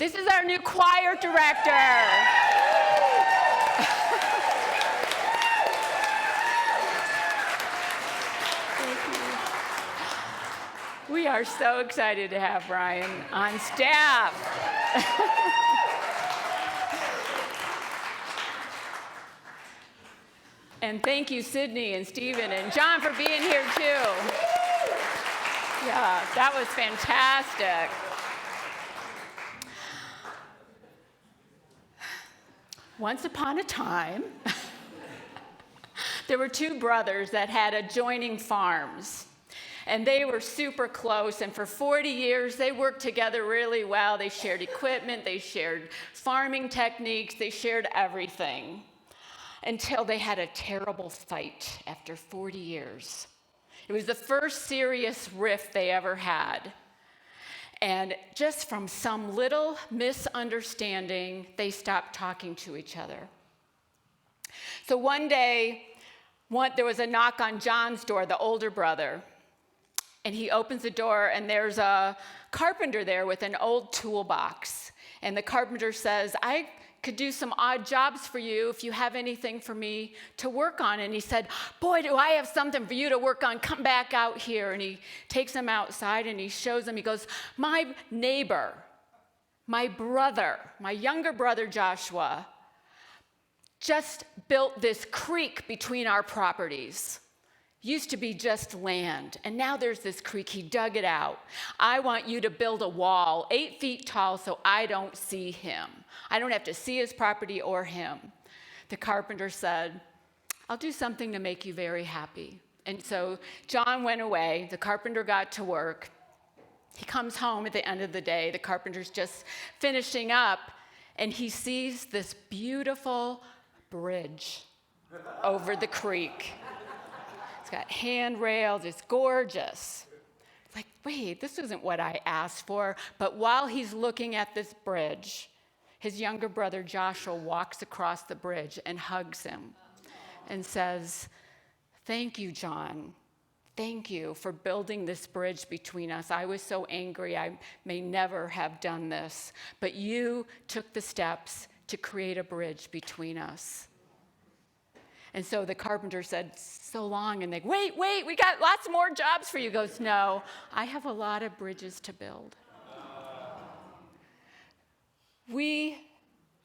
This is our new choir director. We are so excited to have Brian on staff. And thank you, Sydney and Stephen and John, for being here too. Yeah, that was fantastic. Once upon a time, there were two brothers that had adjoining farms. And they were super close, and for 40 years, they worked together really well. They shared equipment, they shared farming techniques, they shared everything, until they had a terrible fight after 40 years. It was the first serious rift they ever had. And just from some little misunderstanding, they stopped talking to each other. So one day, there was a knock on John's door, the older brother. And he opens the door, and there's a carpenter there with an old toolbox. And the carpenter says, I could do some odd jobs for you if you have anything for me to work on. And he said, boy, do I have something for you to work on. Come back out here. And he takes him outside, and he shows him. He goes, my neighbor, my brother, my younger brother Joshua, just built this creek between our properties. Used to be just land, and now there's this creek. He dug it out. I want you to build a wall 8 feet tall so I don't see him. I don't have to see his property or him. The carpenter said, I'll do something to make you very happy. And so John went away. The carpenter got to work. He comes home at the end of the day. The carpenter's just finishing up, and he sees this beautiful bridge over the creek. Got handrails, it's gorgeous. It's like, wait, this isn't what I asked for. But while he's looking at this bridge, his younger brother Joshua walks across the bridge and hugs him and says, thank you, John. Thank you for building this bridge between us. I was so angry, I may never have done this, but you took the steps to create a bridge between us. And so the carpenter said, so long, and they, wait, we got lots more jobs for you. He goes, no, I have a lot of bridges to build. We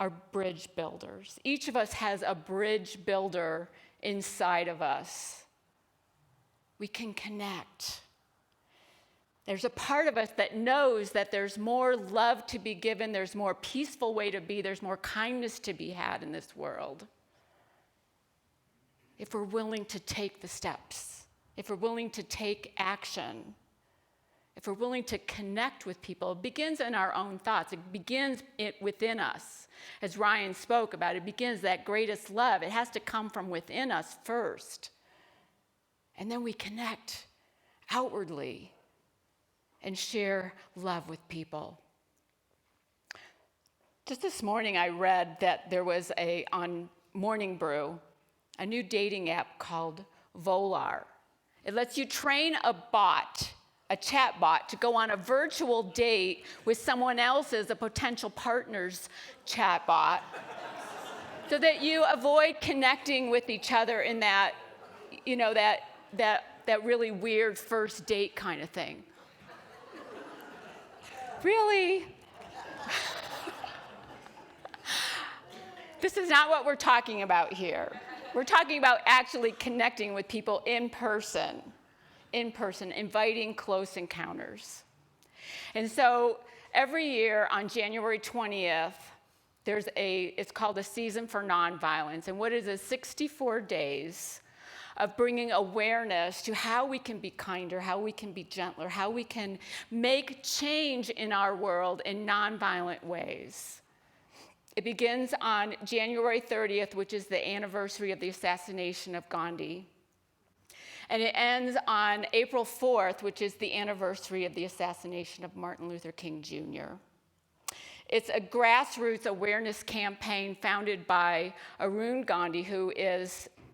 are bridge builders. Each of us has a bridge builder inside of us. We can connect. There's a part of us that knows that there's more love to be given, there's more peaceful way to be, there's more kindness to be had in this world. If we're willing to take the steps, if we're willing to take action, if we're willing to connect with people, it begins in our own thoughts. It begins within us. As Ryan spoke about, it begins that greatest love. It has to come from within us first. And then we connect outwardly and share love with people. Just this morning, I read that there was on Morning Brew, a new dating app called Volar. It lets you train a chat bot, to go on a virtual date with someone else's, a potential partner's chat bot, so that you avoid connecting with each other in that, that really weird first date kind of thing. Really? This is not what we're talking about here. We're talking about actually connecting with people in person, inviting close encounters. And so every year on January 20th, it's called a Season for Nonviolence. And what it is 64 days of bringing awareness to how we can be kinder, how we can be gentler, how we can make change in our world in nonviolent ways. It begins on January 30th, which is the anniversary of the assassination of Gandhi. And it ends on April 4th, which is the anniversary of the assassination of Martin Luther King Jr. It's a grassroots awareness campaign founded by Arun Gandhi, who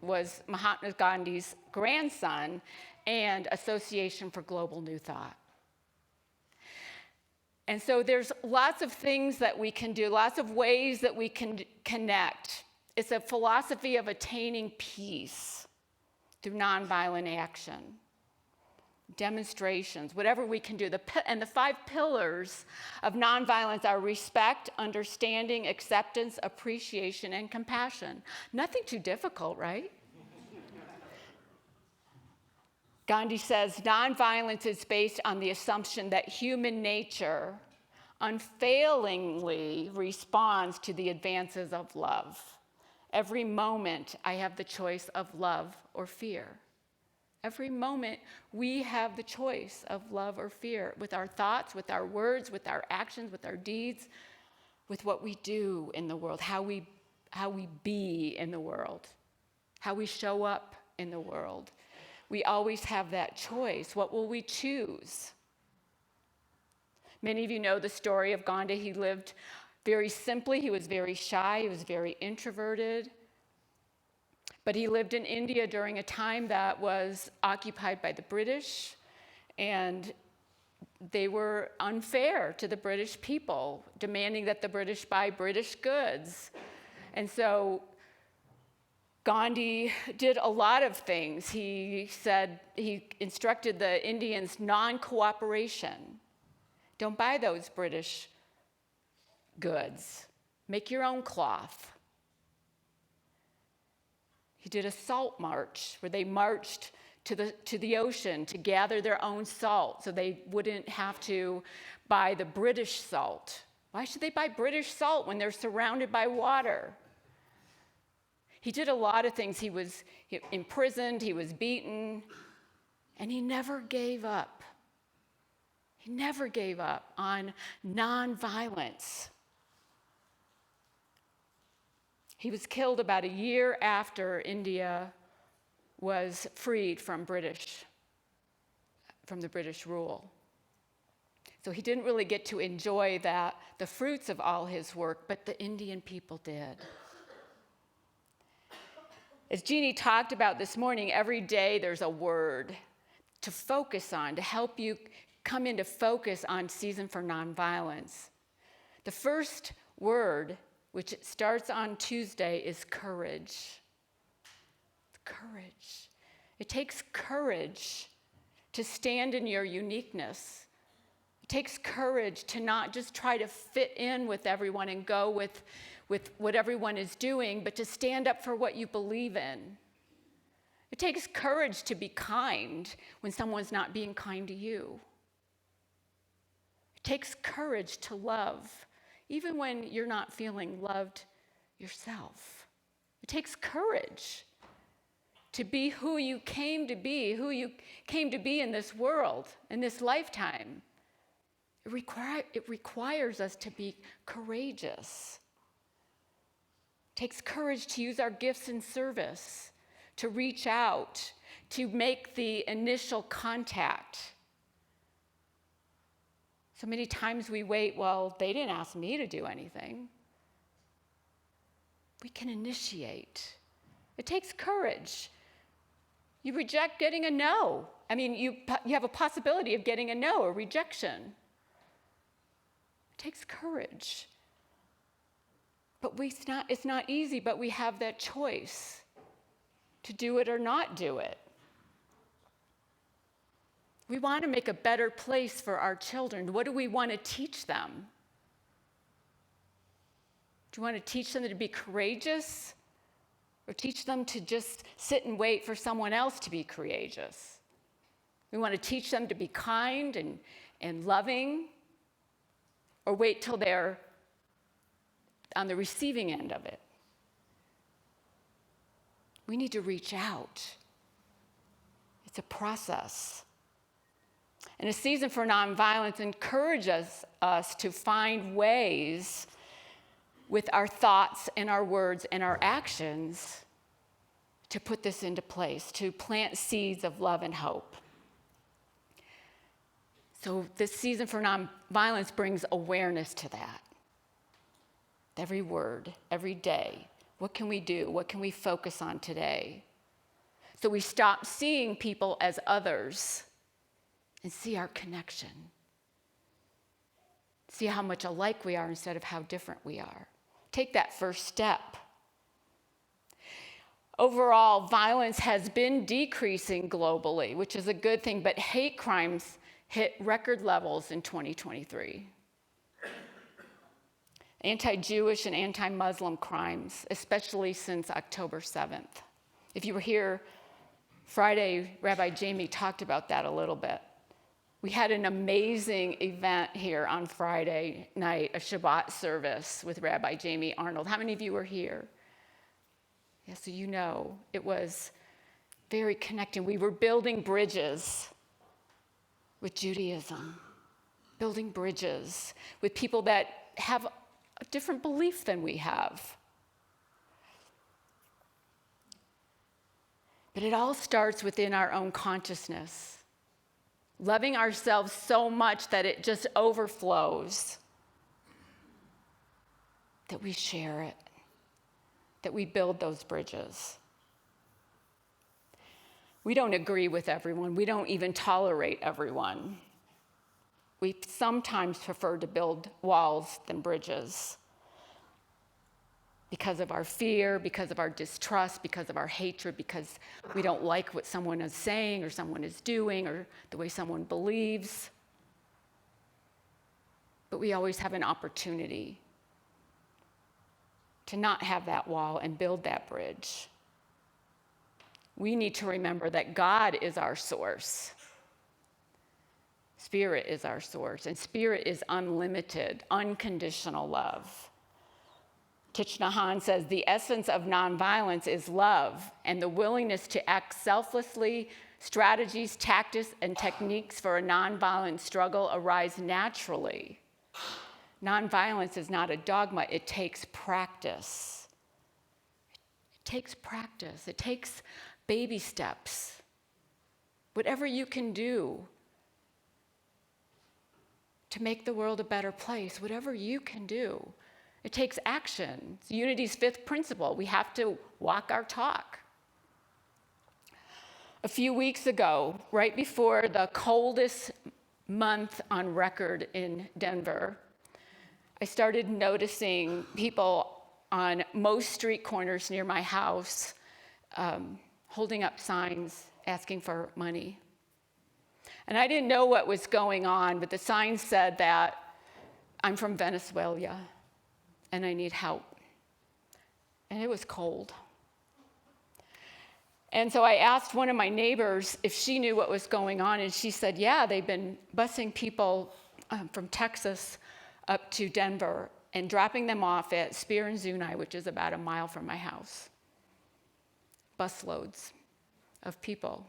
was Mahatma Gandhi's grandson, and Association for Global New Thought. And so there's lots of things that we can do, lots of ways that we can connect. It's a philosophy of attaining peace through nonviolent action, demonstrations, whatever we can do. And the 5 pillars of nonviolence are respect, understanding, acceptance, appreciation, and compassion. Nothing too difficult, right? Gandhi says, nonviolence is based on the assumption that human nature unfailingly responds to the advances of love. Every moment I have the choice of love or fear. Every moment we have the choice of love or fear with our thoughts, with our words, with our actions, with our deeds, with what we do in the world, how we be in the world, how we show up in the world. We always have that choice. What will we choose? Many of you know the story of Gandhi. He lived very simply. He was very shy. He was very introverted. But he lived in India during a time that was occupied by the British, and they were unfair to the British people, demanding that the British buy British goods. And so Gandhi did a lot of things. He instructed the Indians non-cooperation. Don't buy those British goods. Make your own cloth. He did a salt march where they marched to the ocean to gather their own salt so they wouldn't have to buy the British salt. Why should they buy British salt when they're surrounded by water? He did a lot of things. He was imprisoned, he was beaten, and he never gave up. He never gave up on nonviolence. He was killed about a year after India was freed from the British rule. So he didn't really get to enjoy the fruits of all his work, but the Indian people did. As Jeannie talked about this morning, every day there's a word to focus on, to help you come into focus on Season for Nonviolence. The first word, which starts on Tuesday, is courage. Courage. It takes courage to stand in your uniqueness. It takes courage to not just try to fit in with everyone and go with what everyone is doing, but to stand up for what you believe in. It takes courage to be kind when someone's not being kind to you. It takes courage to love, even when you're not feeling loved yourself. It takes courage to be who you came to be, in this world, in this lifetime. It requires us to be courageous. It takes courage to use our gifts in service, to reach out, to make the initial contact. So many times we wait, well, they didn't ask me to do anything. We can initiate. It takes courage. You reject getting a no. I mean, you have a possibility of getting a no or rejection. It takes courage. But it's not easy, but we have that choice to do it or not do it. We want to make a better place for our children. What do we want to teach them? Do you want to teach them to be courageous, or teach them to just sit and wait for someone else to be courageous? We want to teach them to be kind and loving, or wait till they're on the receiving end of it. We need to reach out. It's a process. And a Season for Nonviolence encourages us to find ways with our thoughts and our words and our actions to put this into place, to plant seeds of love and hope. So this Season for Nonviolence brings awareness to that. Every word, every day. What can we do? What can we focus on today? So we stop seeing people as others and see our connection. See how much alike we are instead of how different we are. Take that first step. Overall, violence has been decreasing globally, which is a good thing, but hate crimes hit record levels in 2023. Anti-Jewish and anti-Muslim crimes, especially since October 7th. If you were here Friday, Rabbi Jamie talked about that a little bit. We had an amazing event here on Friday night, a Shabbat service with Rabbi Jamie Arnold. How many of you were here? Yeah, so you know, it was very connecting. We were building bridges with Judaism, building bridges with people that have a different belief than we have. But it all starts within our own consciousness, loving ourselves so much that it just overflows, that we share it, that we build those bridges. We don't agree with everyone. We don't even tolerate everyone. We sometimes prefer to build walls than bridges because of our fear, because of our distrust, because of our hatred, because we don't like what someone is saying or someone is doing or the way someone believes. But we always have an opportunity to not have that wall and build that bridge. We need to remember that God is our source. Spirit is our source, and Spirit is unlimited, unconditional love. Thich Nhat Hanh says, the essence of nonviolence is love and the willingness to act selflessly. Strategies, tactics, and techniques for a nonviolent struggle arise naturally. Nonviolence is not a dogma, it takes practice. It takes practice, it takes baby steps. Whatever you can do to make the world a better place, whatever you can do. It takes action. It's Unity's fifth principle. We have to walk our talk. A few weeks ago, right before the coldest month on record in Denver, I started noticing people on most street corners near my house holding up signs asking for money. And I didn't know what was going on, but the sign said that I'm from Venezuela and I need help. And it was cold. And so I asked one of my neighbors if she knew what was going on, and she said, yeah, they've been busing people from Texas up to Denver and dropping them off at Spear and Zuni, which is about a mile from my house. Busloads of people.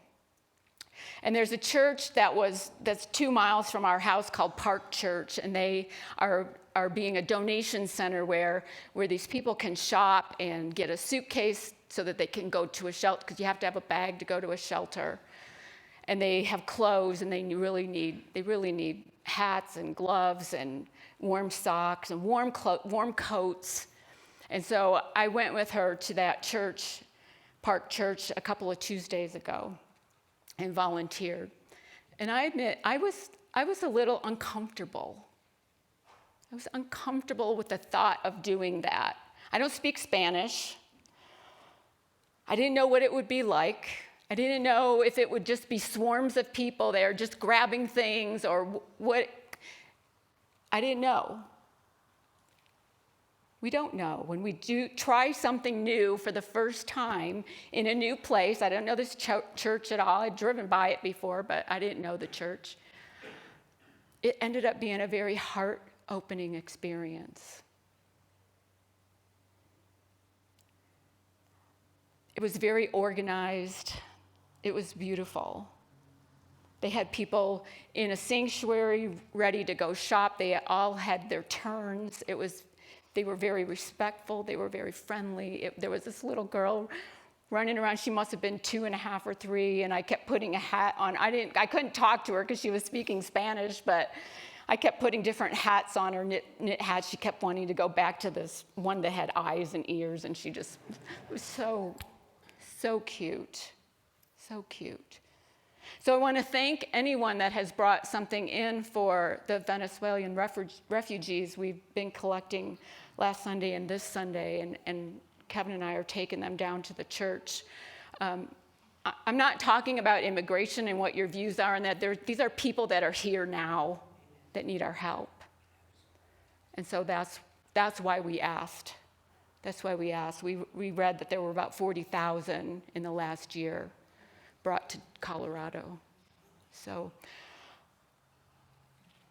And there's a church that's 2 miles from our house called Park Church, and they are being a donation center where these people can shop and get a suitcase so that they can go to a shelter, because you have to have a bag to go to a shelter. And they have clothes, and they really need hats and gloves and warm socks and warm coats. And so I went with her to that church, Park Church, a couple of Tuesdays ago and volunteered. And I admit, I was a little uncomfortable. I was uncomfortable with the thought of doing that. I don't speak Spanish. I didn't know what it would be like. I didn't know if it would just be swarms of people there just grabbing things or what. I didn't know. We don't know. When we do try something new for the first time in a new place, I don't know this church at all. I'd driven by it before, but I didn't know the church. It ended up being a very heart-opening experience. It was very organized. It was beautiful. They had people in a sanctuary ready to go shop. They all had their turns. They were very respectful. They were very friendly. There was this little girl running around. She must have been 2.5 or 3, and I kept putting a hat on. I couldn't talk to her because she was speaking Spanish, but I kept putting different hats on her, knit hats. She kept wanting to go back to this one that had eyes and ears, and it was so cute, so cute. So I want to thank anyone that has brought something in for the Venezuelan refugees. We've been collecting last Sunday and this Sunday, and Kevin and I are taking them down to the church. I'm not talking about immigration and what your views are on that. These are people that are here now that need our help. And so that's why we asked. That's why we asked. We read that there were about 40,000 in the last year brought to Colorado. So,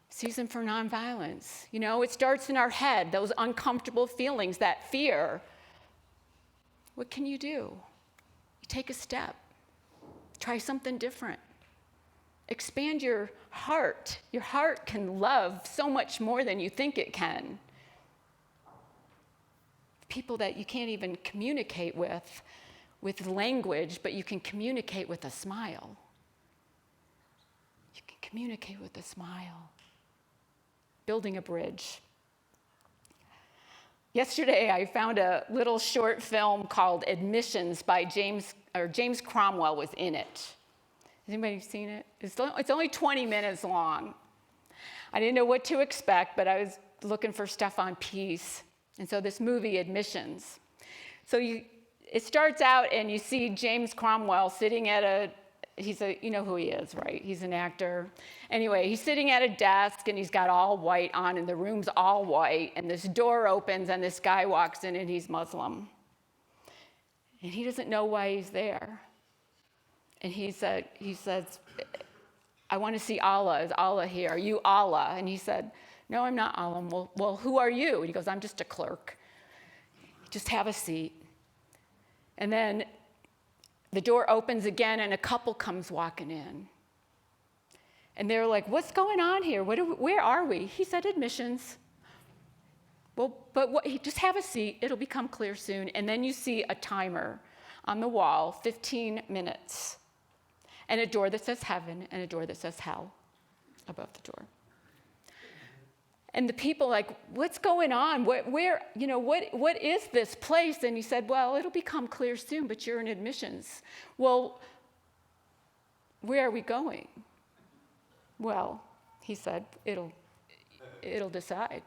season for nonviolence. You know, it starts in our head, those uncomfortable feelings, that fear. What can you do? You take a step. Try something different. Expand your heart. Your heart can love so much more than you think it can. People that you can't even communicate with language, but you can communicate with a smile. You can communicate with a smile. Building a bridge. Yesterday, I found a little short film called Admissions by James Cromwell was in it. Has anybody seen it? It's only 20 minutes long. I didn't know what to expect, but I was looking for stuff on peace. And so this movie, Admissions. So it starts out and you see James Cromwell sitting at you know who he is, right? He's an actor. Anyway, he's sitting at a desk and he's got all white on and the room's all white and this door opens and this guy walks in and he's Muslim. And he doesn't know why he's there. And he says, I want to see Allah. Is Allah here? Are you Allah? And he said, no, I'm not Allah. Well, who are you? And he goes, I'm just a clerk. Just have a seat. And then the door opens again and a couple comes walking in. And they're like, what's going on here? Where are we? He said, admissions. Well, but just have a seat. It'll become clear soon. And then you see a timer on the wall, 15 minutes, and a door that says heaven and a door that says hell above the door. And the people like, what's going on? What is this place? And he said, well, it'll become clear soon, but you're in admissions. Well, where are we going? Well, he said, it'll decide.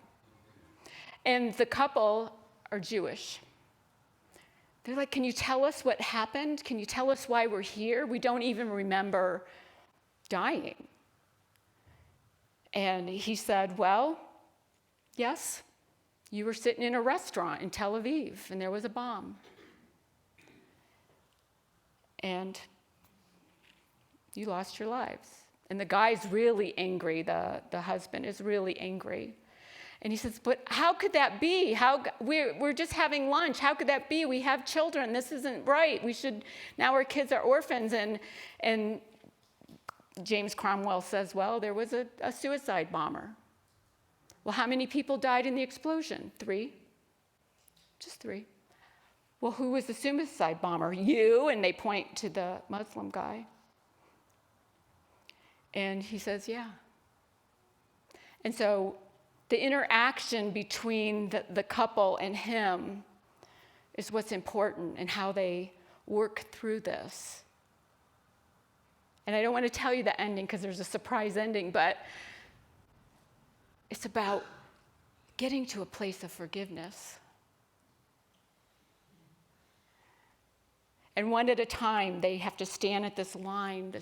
And the couple are Jewish. They're like, can you tell us what happened? Can you tell us why we're here? We don't even remember dying. And he said, well, yes, you were sitting in a restaurant in Tel Aviv, and there was a bomb. And you lost your lives. And the guy's really angry. The husband is really angry. And he says, but how could that be? We're just having lunch. How could that be? We have children. This isn't right. Now our kids are orphans. And James Cromwell says, well, there was a suicide bomber. Well, how many people died in the explosion? 3. Just 3. Well, who was the suicide bomber? You, and they point to the Muslim guy. And he says, yeah. And so the interaction between the couple and him is what's important and how they work through this. And I don't want to tell you the ending because there's a surprise ending, but it's about getting to a place of forgiveness. And one at a time, they have to stand at this line,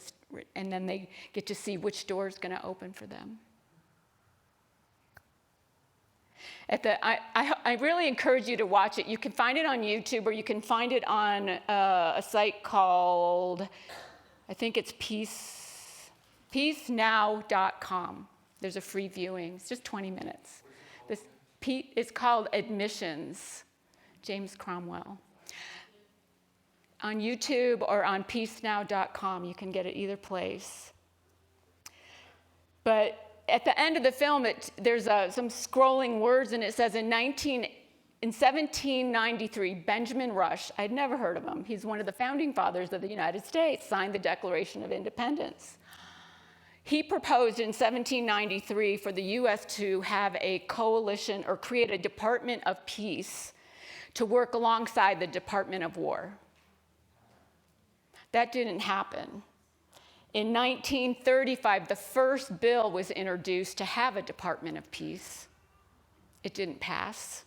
and then they get to see which door is going to open for them. I really encourage you to watch it. You can find it on YouTube, or you can find it on a site called, I think it's peacenow.com. There's a free viewing. It's just 20 minutes. It's called Admissions, James Cromwell. On YouTube or on peacenow.com. You can get it either place. But at the end of the film, there's some scrolling words, and it says, in 1793, Benjamin Rush, I'd never heard of him. He's one of the founding fathers of the United States, signed the Declaration of Independence. He proposed in 1793 for the U.S. to have a coalition or create a Department of Peace to work alongside the Department of War. That didn't happen. In 1935, the first bill was introduced to have a Department of Peace. It didn't pass.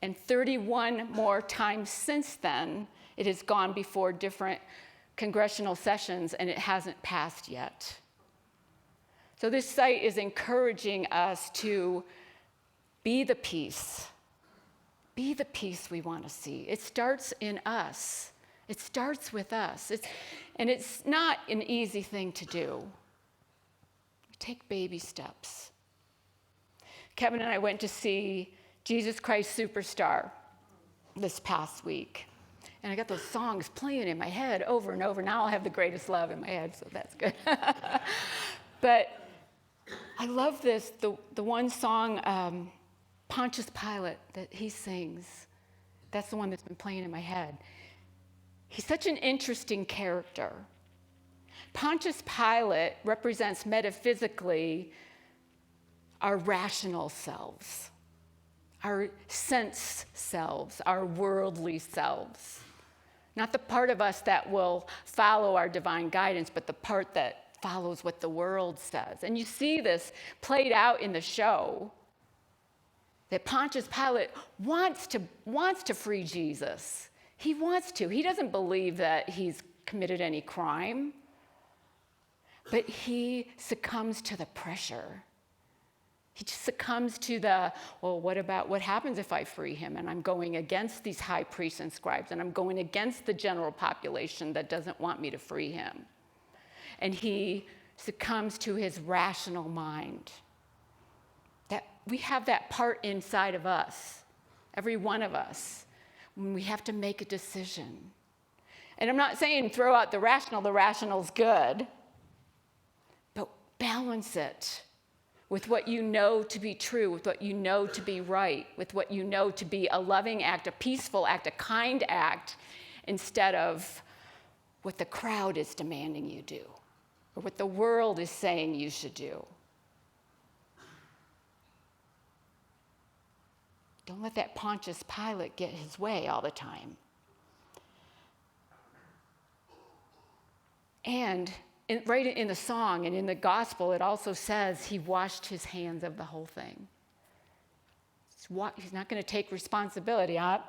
And 31 more times since then, it has gone before different congressional sessions, and it hasn't passed yet. So this site is encouraging us to be the peace. Be the peace we want to see. It starts in us. It starts with us. And it's not an easy thing to do. Take baby steps. Kevin and I went to see Jesus Christ Superstar this past week. And I got those songs playing in my head over and over. Now I'll have The Greatest Love in my head, so that's good. But I love this, the one song, Pontius Pilate, that he sings. That's the one that's been playing in my head. He's such an interesting character. Pontius Pilate represents metaphysically our rational selves, our sense selves, our worldly selves. Not the part of us that will follow our divine guidance, but the part that follows what the world says. And you see this played out in the show, that Pontius Pilate wants to free Jesus. He wants to. He doesn't believe that he's committed any crime, but he succumbs to the pressure. He just succumbs to what happens if I free him? And I'm going against these high priests and scribes, and I'm going against the general population that doesn't want me to free him. And he succumbs to his rational mind. That we have that part inside of us, every one of us, when we have to make a decision. And I'm not saying throw out the rational's good, but balance it with what you know to be true, with what you know to be right, with what you know to be a loving act, a peaceful act, a kind act, instead of what the crowd is demanding you do, or what the world is saying you should do. Don't let that Pontius Pilate get his way all the time. And right in the song and in the gospel, it also says he washed his hands of the whole thing. He's not going to take responsibility. I'll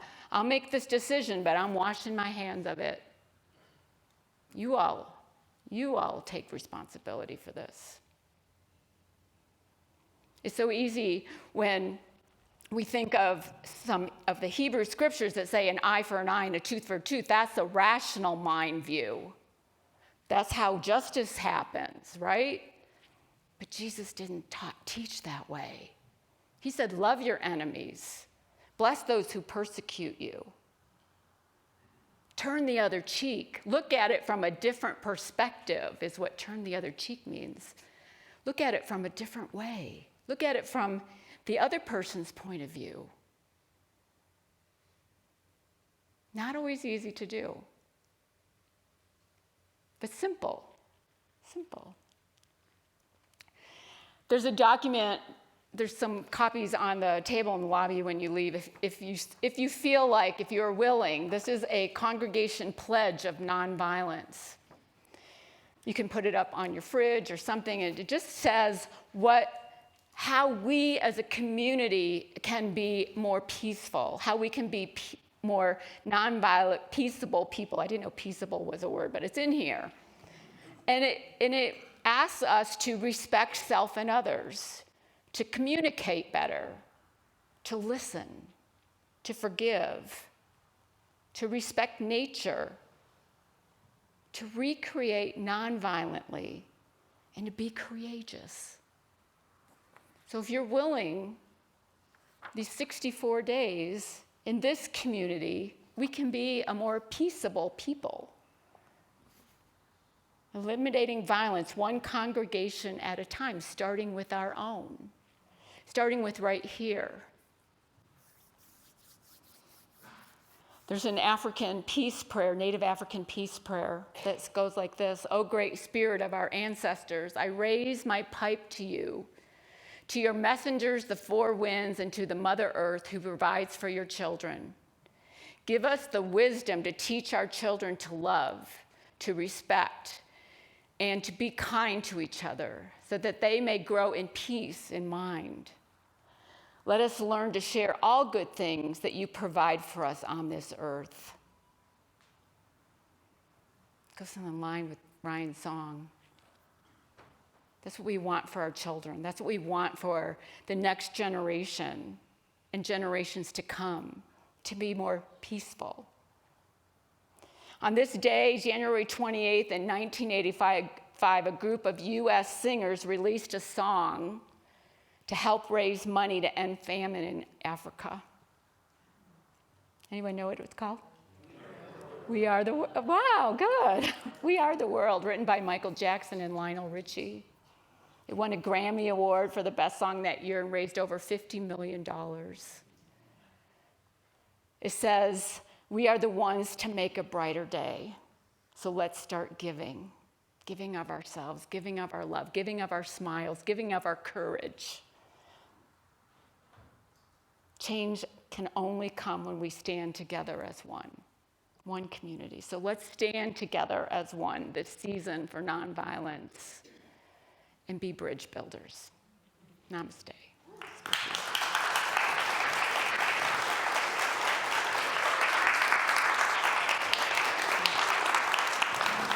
make this decision, but I'm washing my hands of it. You all take responsibility for this. It's so easy when we think of some of the Hebrew scriptures that say an eye for an eye and a tooth for a tooth. That's a rational mind view. That's how justice happens, right? But Jesus didn't teach that way. He said, love your enemies. Bless those who persecute you. Turn the other cheek. Look at it from a different perspective is what turn the other cheek means. Look at it from a different way. Look at it from the other person's point of view. Not always easy to do. But simple. There's a document, there's some copies on the table in the lobby when you leave. If you feel like, if you're willing, this is a congregation pledge of nonviolence. You can put it up on your fridge or something, and it just says how we as a community can be more peaceful, how we can be more nonviolent, peaceable people. I didn't know peaceable was a word, but it's in here. And it asks us to respect self and others, to communicate better, to listen, to forgive, to respect nature, to recreate nonviolently, and to be courageous. So if you're willing, these 64 days in this community, we can be a more peaceable people. Eliminating violence one congregation at a time, starting with our own, starting with right here. There's an African peace prayer, Native African peace prayer, that goes like this: O great spirit of our ancestors, I raise my pipe to you, to your messengers, the four winds, and to the Mother Earth who provides for your children. Give us the wisdom to teach our children to love, to respect, and to be kind to each other so that they may grow in peace in mind. Let us learn to share all good things that you provide for us on this earth. Goes in line with Ryan's song. That's what we want for our children. That's what we want for the next generation and generations to come, to be more peaceful. On this day, January 28th, in 1985, a group of U.S. singers released a song to help raise money to end famine in Africa. Anyone know what it was called? We Are the World. Wow, good. We Are the World, written by Michael Jackson and Lionel Richie. It won a Grammy Award for the best song that year and raised over $50 million. It says, we are the ones to make a brighter day. So let's start giving. Giving of ourselves, giving of our love, giving of our smiles, giving of our courage. Change can only come when we stand together as one community. So let's stand together as one this season for nonviolence and be bridge builders. Namaste.